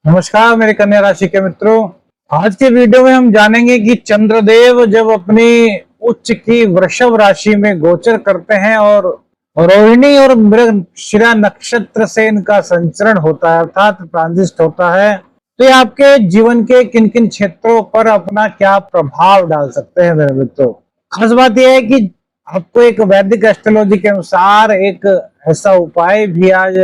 नमस्कार मेरे कन्या राशि के मित्रों। आज के वीडियो में हम जानेंगे कि चंद्रदेव जब अपनी उच्च की वृषभ राशि में गोचर करते हैं और रोहिणी और मृगशिरा नक्षत्र से इनका संचरण होता है अर्थात ट्रांजिट होता है, तो ये आपके जीवन के किन किन क्षेत्रों पर अपना क्या प्रभाव डाल सकते हैं मेरे मित्रों। खास बात यह है कि आपको एक वैदिक एस्ट्रोलॉजी के अनुसार एक ऐसा उपाय भी आज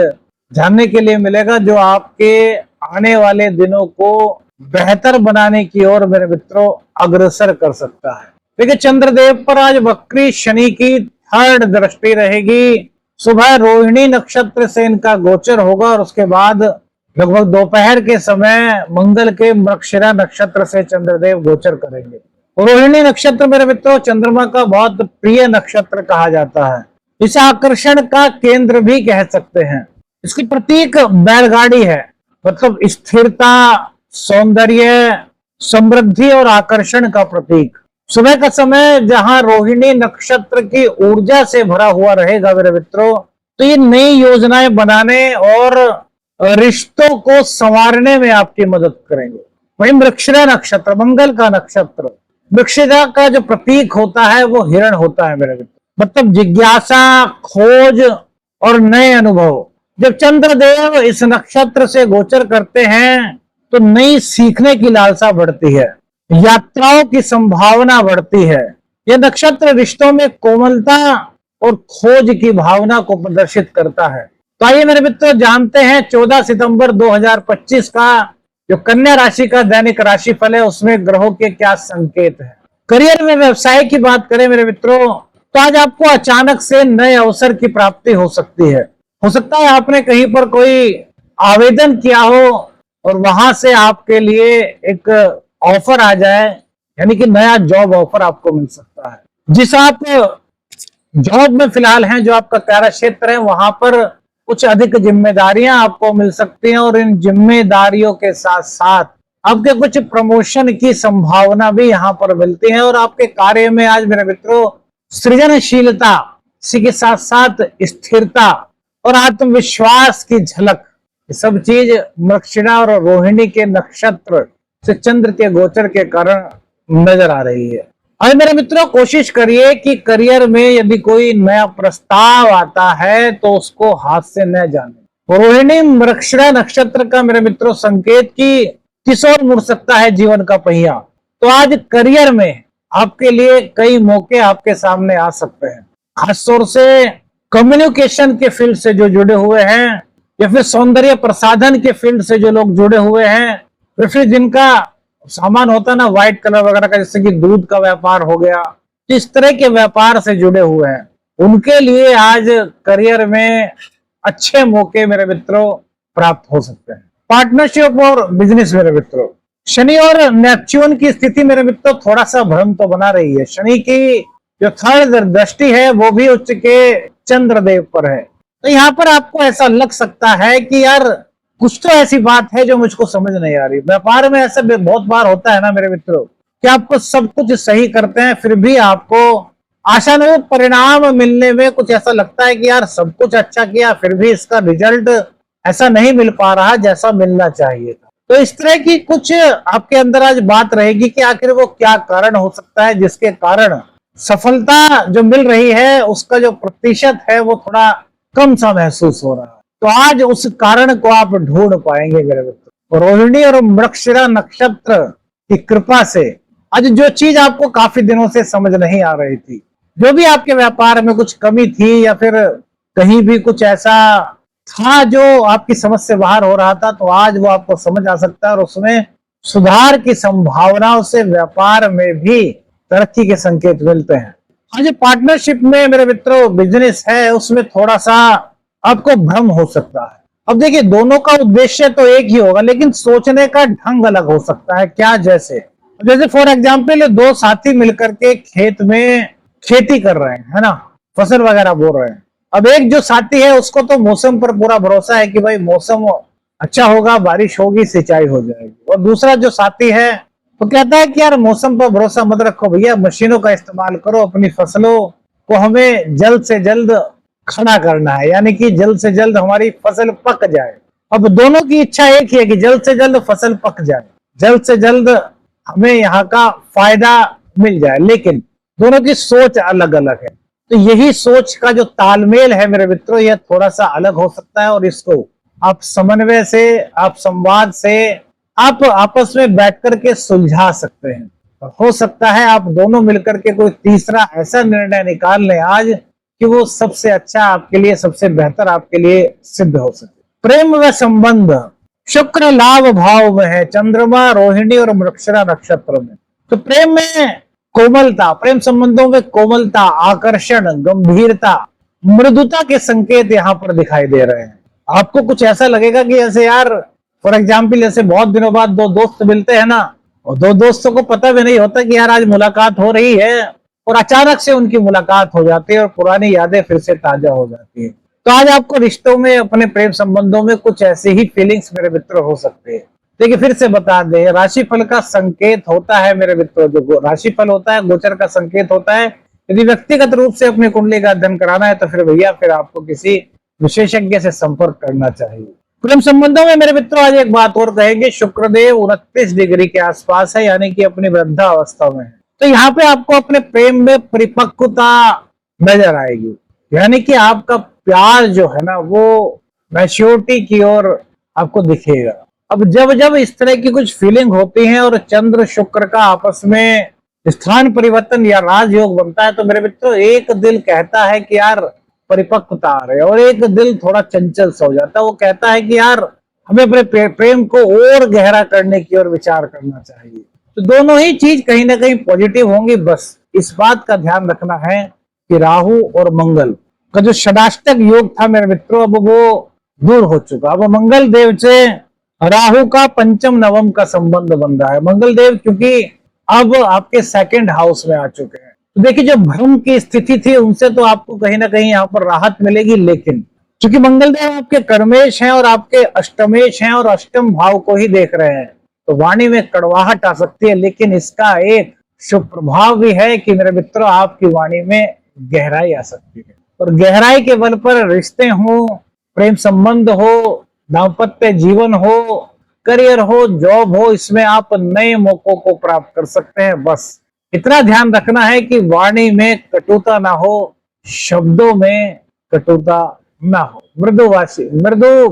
जानने के लिए मिलेगा जो आपके आने वाले दिनों को बेहतर बनाने की ओर मेरे मित्रों अग्रसर कर सकता है। देखिए, चंद्रदेव पर आज वक्री शनि की थर्ड दृष्टि रहेगी। सुबह रोहिणी नक्षत्र से इनका गोचर होगा और उसके बाद लगभग दोपहर के समय मंगल के मृगशिरा नक्षत्र से चंद्रदेव गोचर करेंगे। रोहिणी नक्षत्र मेरे मित्रों चंद्रमा का बहुत प्रिय नक्षत्र कहा जाता है। इसे आकर्षण का केंद्र भी कह सकते हैं। इसकी प्रतीक बैलगाड़ी है, मतलब स्थिरता, सौंदर्य, समृद्धि और आकर्षण का प्रतीक। सुबह का समय जहां रोहिणी नक्षत्र की ऊर्जा से भरा हुआ रहेगा मेरे मित्रों, तो ये नई योजनाएं बनाने और रिश्तों को संवारने में आपकी मदद करेंगे। वही मृगशिरा नक्षत्र मंगल का नक्षत्र, मृगशिरा का जो प्रतीक होता है वो हिरण होता है मेरे मित्र, मतलब जिज्ञासा, खोज और नए अनुभव। जब चंद्रदेव इस नक्षत्र से गोचर करते हैं तो नई सीखने की लालसा बढ़ती है, यात्राओं की संभावना बढ़ती है। यह नक्षत्र रिश्तों में कोमलता और खोज की भावना को प्रदर्शित करता है। तो आइए मेरे मित्रों जानते हैं 14 सितंबर 2025 का जो कन्या राशि का दैनिक राशि फल है उसमें ग्रहों के क्या संकेत है। करियर में व्यवसाय की बात करें मेरे मित्रों, तो आज आपको अचानक से नए अवसर की प्राप्ति हो सकती है। हो सकता है आपने कहीं पर कोई आवेदन किया हो और वहां से आपके लिए एक ऑफर आ जाए, यानी कि नया जॉब ऑफर आपको मिल सकता है। जिस आप जॉब में फिलहाल हैं, जो आपका कार्य क्षेत्र है, वहां पर कुछ अधिक जिम्मेदारियां आपको मिल सकती हैं और इन जिम्मेदारियों के साथ साथ आपके कुछ प्रमोशन की संभावना भी यहाँ पर मिलती है। और आपके कार्य में आज मेरे मित्रों सृजनशीलता, इसी के साथ साथ स्थिरता और आत्मविश्वास की झलक, ये सब चीज मृगशिरा और रोहिणी के नक्षत्र से चंद्र के गोचर के कारण नजर आ रही है। और मेरे मित्रों कोशिश करिए कि करियर में यदि कोई नया प्रस्ताव आता है तो उसको हाथ से न जाने। रोहिणी मृगशिरा नक्षत्र का मेरे मित्रों संकेत कि किस ओर मुड़ सकता है जीवन का पहिया। तो आज करियर में आपके लिए कई मौके आपके सामने आ सकते हैं। खासतौर से कम्युनिकेशन के फील्ड से जो जुड़े हुए हैं या फिर सौंदर्य प्रसाधन के फील्ड से जो लोग जुड़े हुए हैं, या फिर जिनका सामान होता है ना व्हाइट कलर वगैरह का, जैसे कि दूध का व्यापार हो गया, इस तरह के व्यापार से जुड़े हुए हैं, उनके लिए आज करियर में अच्छे मौके मेरे मित्रों प्राप्त हो सकते हैं। पार्टनरशिप और बिजनेस मेरे मित्रों, शनि और नेपच्यून की स्थिति मेरे मित्रों थोड़ा सा भ्रम तो बना रही है। शनि की जो थर्ड दृष्टि है वो भी उच्च के चंद्रदेव पर है। तो यहाँ पर आपको ऐसा लग सकता है कि यार कुछ तो ऐसी बात है जो मुझको समझ नहीं आ रही। व्यापार में ऐसा बहुत बार होता है ना मेरे मित्रों कि आपको सब कुछ सही करते हैं, फिर भी आपको आशानुरूप परिणाम मिलने में कुछ ऐसा लगता है कि यार सब कुछ अच्छा किया, फिर भी इसका रिजल्ट ऐसा नहीं मिल पा रहा जैसा मिलना चाहिए था। तो इस तरह की कुछ आपके अंदर आज बात रहेगी कि आखिर वो क्या कारण हो सकता है जिसके कारण सफलता जो मिल रही है उसका जो प्रतिशत है वो थोड़ा कम सा महसूस हो रहा है। तो आज उस कारण को आप ढूंढ पाएंगे मेरे मित्र। रोहिणी और मृगशिरा नक्षत्र की कृपा से आज जो चीज आपको काफी दिनों से समझ नहीं आ रही थी, जो भी आपके व्यापार में कुछ कमी थी या फिर कहीं भी कुछ ऐसा था जो आपकी समझ से बाहर हो रहा था, तो आज वो आपको समझ आ सकता है और उसमें सुधार की संभावनाओं से व्यापार में भी तरक्की के संकेत मिलते हैं। आज पार्टनरशिप में मेरे मित्रों बिजनेस है उसमें थोड़ा सा आपको भ्रम हो सकता है। अब देखिए दोनों का उद्देश्य तो एक ही होगा लेकिन सोचने का ढंग अलग हो सकता है। क्या जैसे फॉर एग्जाम्पल दो साथी मिलकर के खेत में खेती कर रहे हैं, है ना, फसल वगैरह बो रहे हैं। अब एक जो साथी है उसको तो मौसम पर पूरा भरोसा है कि भाई मौसम अच्छा होगा, बारिश होगी, सिंचाई हो जाएगी। और दूसरा जो साथी है तो कहता है कि यार मौसम पर भरोसा मत रखो भैया, मशीनों का इस्तेमाल करो, अपनी फसलों को हमें जल्द से जल्द खड़ा करना है, यानी कि जल्द से जल्द हमारी फसल पक जाए। अब दोनों की इच्छा एक ही है कि जल्द से जल्द फसल पक जाए, जल्द से जल्द हमें यहाँ का फायदा मिल जाए, लेकिन दोनों की सोच अलग अलग है। तो यही सोच का जो तालमेल है मेरे मित्रों, यह थोड़ा सा अलग हो सकता है और इसको आप समन्वय से, आप संवाद से, आप आपस में बैठ करके सुलझा सकते हैं। और हो सकता है आप दोनों मिलकर के कोई तीसरा ऐसा निर्णय निकाल लें आज कि वो सबसे अच्छा आपके लिए, सबसे बेहतर आपके लिए सिद्ध हो सके। प्रेम व संबंध, शुक्र लाभ भाव में है, चंद्रमा रोहिणी और मृगशिरा नक्षत्र में। तो प्रेम में कोमलता, प्रेम संबंधों में कोमलता, आकर्षण, गंभीरता, मृदुता के संकेत यहाँ पर दिखाई दे रहे हैं। आपको कुछ ऐसा लगेगा कि जैसे यार फॉर एग्जाम्पल जैसे बहुत दिनों बाद दो दोस्त मिलते हैं ना, और दो दोस्तों को पता भी नहीं होता कि यार आज मुलाकात हो रही है, और अचानक से उनकी मुलाकात हो जाती है और पुरानी यादें फिर से ताजा हो जाती है। तो आज आपको रिश्तों में, अपने प्रेम संबंधों में कुछ ऐसी ही फीलिंग्स मेरे मित्र हो सकते हैं। देखिए फिर से बता दें, राशिफल का संकेत होता है मेरे मित्रों, जो राशिफल होता है गोचर का संकेत होता है। यदि व्यक्तिगत रूप से अपनी कुंडली का अध्ययन कराना है तो फिर भैया फिर आपको किसी विशेषज्ञ से संपर्क करना चाहिए। प्रेम संबंधों में मेरे मित्रों आज एक बात और कहेंगे, शुक्रदेव 29 डिग्री के आसपास है, यानी कि अपनी वृद्धावस्था में है। तो यहाँ पे आपको अपने प्रेम में परिपक्वता नजर आएगी, यानी कि आपका प्यार जो है ना वो मैच्योरिटी की ओर आपको दिखेगा। अब जब जब इस तरह की कुछ फीलिंग होती है और चंद्र शुक्र का आपस में स्थान परिवर्तन या राजयोग बनता है, तो मेरे मित्रों एक दिल कहता है कि यार परिपक्वता आ रही है, और एक दिल थोड़ा चंचल सा हो जाता है, वो कहता है कि यार हमें अपने प्रेम को और गहरा करने की ओर विचार करना चाहिए। तो दोनों ही चीज कहीं ना कहीं पॉजिटिव होंगी। बस इस बात का ध्यान रखना है कि राहु और मंगल का जो षडाष्टक योग था मेरे मित्रों, अब वो दूर हो चुका। अब मंगल देव से राहु का पंचम नवम का संबंध बन रहा है। मंगल देव क्योंकि अब आपके सेकंड हाउस में आ चुके हैं, तो देखिए जो भ्रम की स्थिति थी उनसे तो आपको कहीं ना कहीं यहाँ पर राहत मिलेगी, लेकिन क्योंकि मंगल देव आपके कर्मेश हैं और आपके अष्टमेश हैं और अष्टम भाव को ही देख रहे हैं, तो वाणी में कड़वाहट आ सकती है। लेकिन इसका एक शुभ प्रभाव भी है कि मेरे मित्रों आपकी वाणी में गहराई आ सकती है, और गहराई के बल पर रिश्ते हो, प्रेम संबंध हो, दाम्पत्य जीवन हो, करियर हो, जॉब हो, इसमें आप नए मौकों को प्राप्त कर सकते हैं। बस इतना ध्यान रखना है कि वाणी में कटुता ना हो, शब्दों में कटुता ना हो, मृदु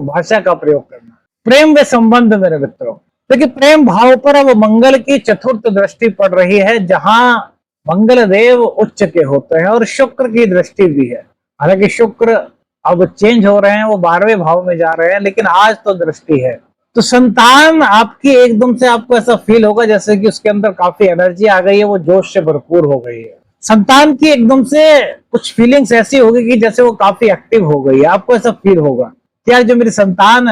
भाषा का प्रयोग करना। प्रेम व संबंध मेरे मित्रों, देखिए प्रेम भाव पर अब मंगल की चतुर्थ दृष्टि पड़ रही है, जहां मंगल देव उच्च के होते हैं और शुक्र की दृष्टि भी है। हालांकि शुक्र अब चेंज हो रहे हैं, वो 12वें भाव में जा रहे हैं, लेकिन आज तो दृष्टि है। तो संतान आपकी एकदम से आपको ऐसा फील होगा जैसे कि उसके अंदर काफी एनर्जी आ गई है, वो जोश से भरपूर हो गई है। संतान की एकदम से कुछ फीलिंग्स ऐसी होगी कि जैसे वो काफी एक्टिव हो गई है। आपको ऐसा फील होगा कि यार जो मेरी संतान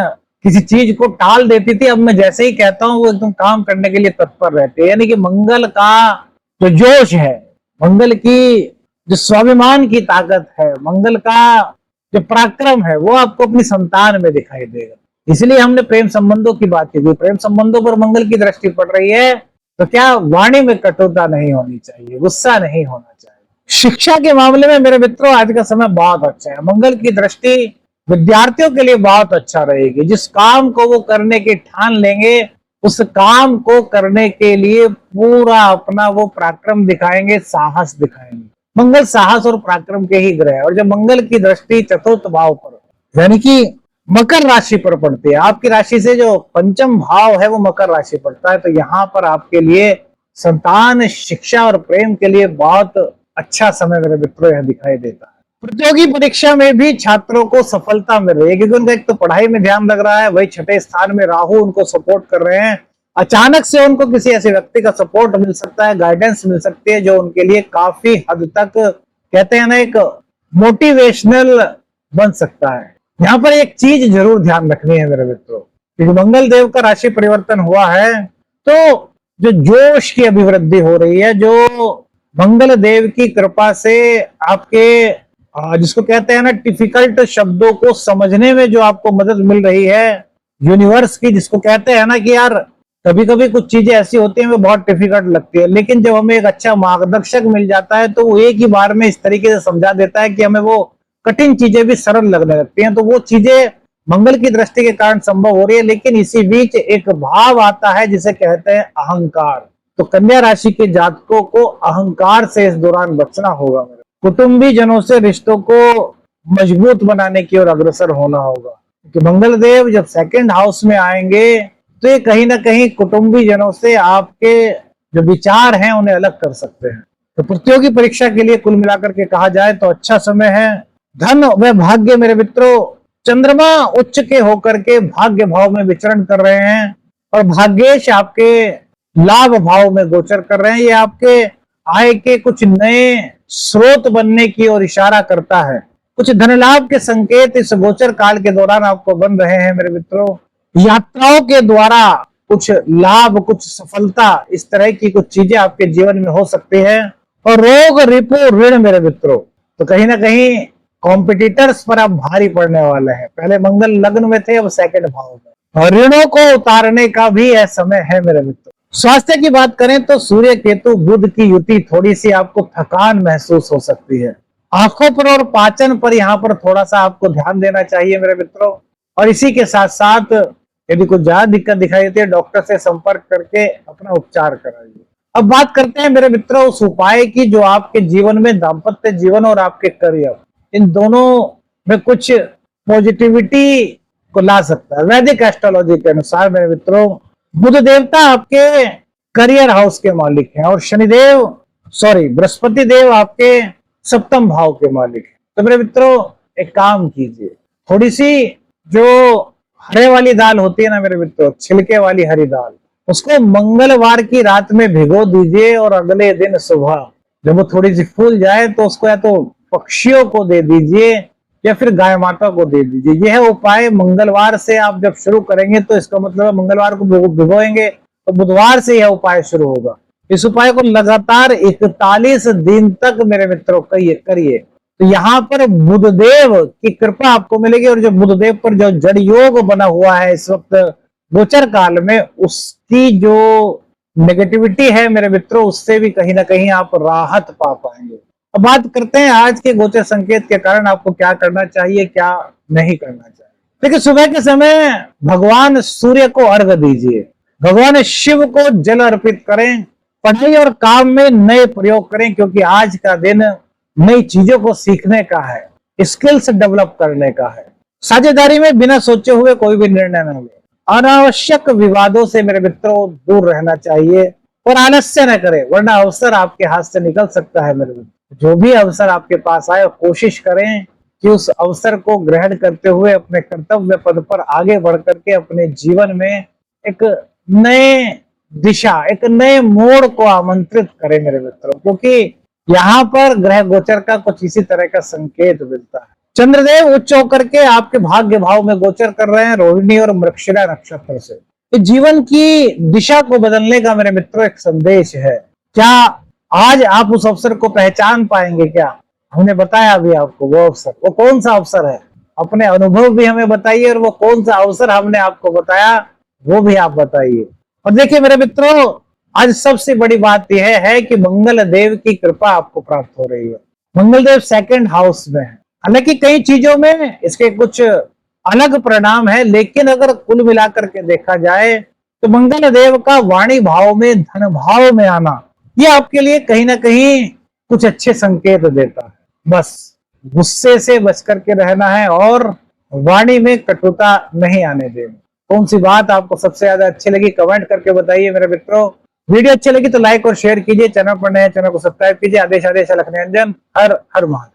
किसी चीज को टाल देती थी, अब मैं जैसे ही कहता हूँ वो एकदम काम करने के लिए तत्पर रहते हैं। यानी कि मंगल का जो जोश है, मंगल की जो स्वाभिमान की ताकत है, मंगल का जो पराक्रम है, वो आपको अपनी संतान में दिखाई देगा। इसलिए हमने प्रेम संबंधों की बात की। प्रेम संबंधों पर मंगल की दृष्टि पड़ रही है, तो क्या वाणी में कटुता नहीं होनी चाहिए, गुस्सा नहीं होना चाहिए। शिक्षा के मामले में मेरे मित्रों आज का समय बहुत अच्छा है। मंगल की दृष्टि विद्यार्थियों के लिए बहुत अच्छा रहेगी। जिस काम को वो करने की ठान लेंगे, उस काम को करने के लिए पूरा अपना वो पराक्रम दिखाएंगे, साहस दिखाएंगे। मंगल साहस और पराक्रम के ही ग्रह है, और जब मंगल की दृष्टि चतुर्थ भाव पर यानी कि मकर राशि पर पड़ती है, आपकी राशि से जो पंचम भाव है वो मकर राशि पड़ता है, तो यहाँ पर आपके लिए संतान, शिक्षा और प्रेम के लिए बहुत अच्छा समय मेरे मित्रों यह दिखाई देता है। प्रतियोगी परीक्षा में भी छात्रों को सफलता मिल रही है, क्योंकि उनका एक तो पढ़ाई में ध्यान लग रहा है, वही छठे स्थान में राहु उनको सपोर्ट कर रहे हैं। अचानक से उनको किसी ऐसे व्यक्ति का सपोर्ट मिल सकता है, गाइडेंस मिल सकती है, जो उनके लिए काफी हद तक कहते हैं ना एक मोटिवेशनल बन सकता है। यहाँ पर एक चीज जरूर ध्यान रखनी है मेरे मित्रों, क्योंकि मंगल देव का राशि परिवर्तन हुआ है, तो जो जोश की अभिवृद्धि हो रही है, जो मंगल देव की कृपा से आपके जिसको कहते हैं ना डिफिकल्ट शब्दों को समझने में जो आपको मदद मिल रही है यूनिवर्स की, जिसको कहते हैं ना कि यार कभी कभी कुछ चीजें ऐसी होती हैं वो बहुत डिफिकल्ट लगती है, लेकिन जब हमें एक अच्छा मार्गदर्शक मिल जाता है तो वो एक ही बार में इस तरीके से समझा देता है कि हमें वो कठिन चीजें भी सरल लगने लगती हैं। तो वो चीजें मंगल की दृष्टि के कारण संभव हो रही है, लेकिन इसी बीच एक भाव आता है जिसे कहते हैं अहंकार। तो कन्या राशि के जातकों को अहंकार से इस दौरान बचना होगा। कुटुंबी जनों से रिश्तों को मजबूत बनाने की ओर अग्रसर होना होगा, क्योंकि मंगल देव जब सेकंड हाउस में आएंगे तो ये कहीं ना कहीं कुटुंबी जनों से आपके जो विचार हैं उन्हें अलग कर सकते हैं। तो प्रतियोगी परीक्षा के लिए कुल मिलाकर के कहा जाए तो अच्छा समय है। धन व भाग्य मेरे मित्रों, चंद्रमा उच्च के होकर के भाग्य भाव में विचरण कर रहे हैं और भाग्येश आपके लाभ भाव में गोचर कर रहे हैं। ये आपके आय के कुछ नए स्रोत बनने की ओर इशारा करता है। कुछ धन लाभ के संकेत इस गोचर काल के दौरान आपको बन रहे हैं मेरे मित्रों। यात्राओं के द्वारा कुछ लाभ, कुछ सफलता, इस तरह की कुछ चीजें आपके जीवन में हो सकती है। और रोग, रिपु, ऋण मेरे मित्रों, तो कहीं ना कहीं कॉम्पिटिटर्स पर आप भारी पड़ने वाले हैं। पहले मंगल लग्न में थे, अब सेकंड भाव में, और ऋणों को उतारने का भी यह समय है मेरे मित्रों। स्वास्थ्य की बात करें तो सूर्य केतु बुध की युति थोड़ी सी आपको थकान महसूस हो सकती है। आंखों पर और पाचन पर यहाँ पर थोड़ा सा आपको ध्यान देना चाहिए मेरे मित्रों। और इसी के साथ साथ यदि कुछ ज्यादा दिक्कत दिखाई देती है, डॉक्टर से संपर्क करके अपना उपचार कराइए। अब बात करते हैं मेरे मित्रों उस उपाय की जो आपके जीवन में, दाम्पत्य जीवन और आपके करियर, इन दोनों में कुछ पॉजिटिविटी को ला सकता है। वैदिक एस्ट्रोलॉजी के अनुसार मेरे मित्रों, बुध देवता आपके करियर हाउस के मालिक हैं और बृहस्पति देव आपके सप्तम भाव के मालिक हैं। तो मेरे मित्रों एक काम कीजिए, थोड़ी सी जो हरे वाली दाल होती है ना मेरे मित्रों, छिलके वाली हरी दाल, उसको मंगलवार की रात में भिगो दीजिए और अगले दिन सुबह जब वो थोड़ी सी फूल जाए तो उसको या तो पक्षियों को दे दीजिए या फिर गाय माता को दे दीजिए। यह उपाय मंगलवार से आप जब शुरू करेंगे तो इसका मतलब मंगलवार को भिगोएंगे तो बुधवार से यह उपाय शुरू होगा। इस उपाय को लगातार 41 दिन तक मेरे मित्रों करिए तो यहाँ पर बुधदेव की कृपा आपको मिलेगी। और जो बुधदेव पर जो जड़ योग बना हुआ है इस वक्त गोचर काल में, उसकी जो नेगेटिविटी है मेरे मित्रों, उससे भी कहीं ना कहीं आप राहत पा पाएंगे। अब बात करते हैं आज के गोचर संकेत के कारण आपको क्या करना चाहिए, क्या नहीं करना चाहिए। देखिए, सुबह के समय भगवान सूर्य को अर्घ दीजिए, भगवान शिव को जल अर्पित करें, पढ़ाई और काम में नए प्रयोग करें, क्योंकि आज का दिन नई चीजों को सीखने का है, स्किल्स डेवलप करने का है। साझेदारी में बिना सोचे हुए कोई भी निर्णय न ले। अनावश्यक विवादों से मेरे मित्रों दूर रहना चाहिए और आलस्य न करें, वरना अवसर आपके हाथ से निकल सकता है मेरे मित्रों। जो भी अवसर आपके पास आए, कोशिश करें कि उस अवसर को ग्रहण करते हुए अपने कर्तव्य पद पर आगे बढ़ करके अपने जीवन में एक नए दिशा, एक नए मोड़ को आमंत्रित करें मेरे मित्रों, क्योंकि यहाँ पर ग्रह गोचर का कुछ इसी तरह का संकेत मिलता है। चंद्रदेव उच्च होकर के आपके भाग्य भाव में गोचर कर रहे हैं रोहिणी और मृगशिरा नक्षत्र से। ये जीवन की दिशा को बदलने का मेरे मित्रों एक संदेश है। क्या आज आप उस अवसर को पहचान पाएंगे? क्या हमने बताया अभी आपको वो अवसर, वो कौन सा अवसर है? अपने अनुभव भी हमें बताइए और वो कौन सा अवसर हमने आपको बताया वो भी आप बताइए। और देखिए मेरे मित्रों, आज सबसे बड़ी बात यह है कि मंगल देव की कृपा आपको प्राप्त हो रही है। मंगल देव सेकंड हाउस में है। हालांकि कई चीजों में इसके कुछ अलग परिणाम है, लेकिन अगर कुल मिलाकर के देखा जाए तो मंगल देव का वाणी भाव में, धन भाव में आना, ये आपके लिए कहीं ना कहीं कुछ अच्छे संकेत देता है। बस गुस्से से बच करके रहना है और वाणी में कटुता नहीं आने देनी। कौन सी बात आपको सबसे ज्यादा अच्छी लगी कमेंट करके बताइए मेरे मित्रों। वीडियो अच्छी लगी तो लाइक और शेयर कीजिए, चैनल पर नए चैनल को सब्सक्राइब कीजिए। आदेश लखनऊ, हर हर महादेव।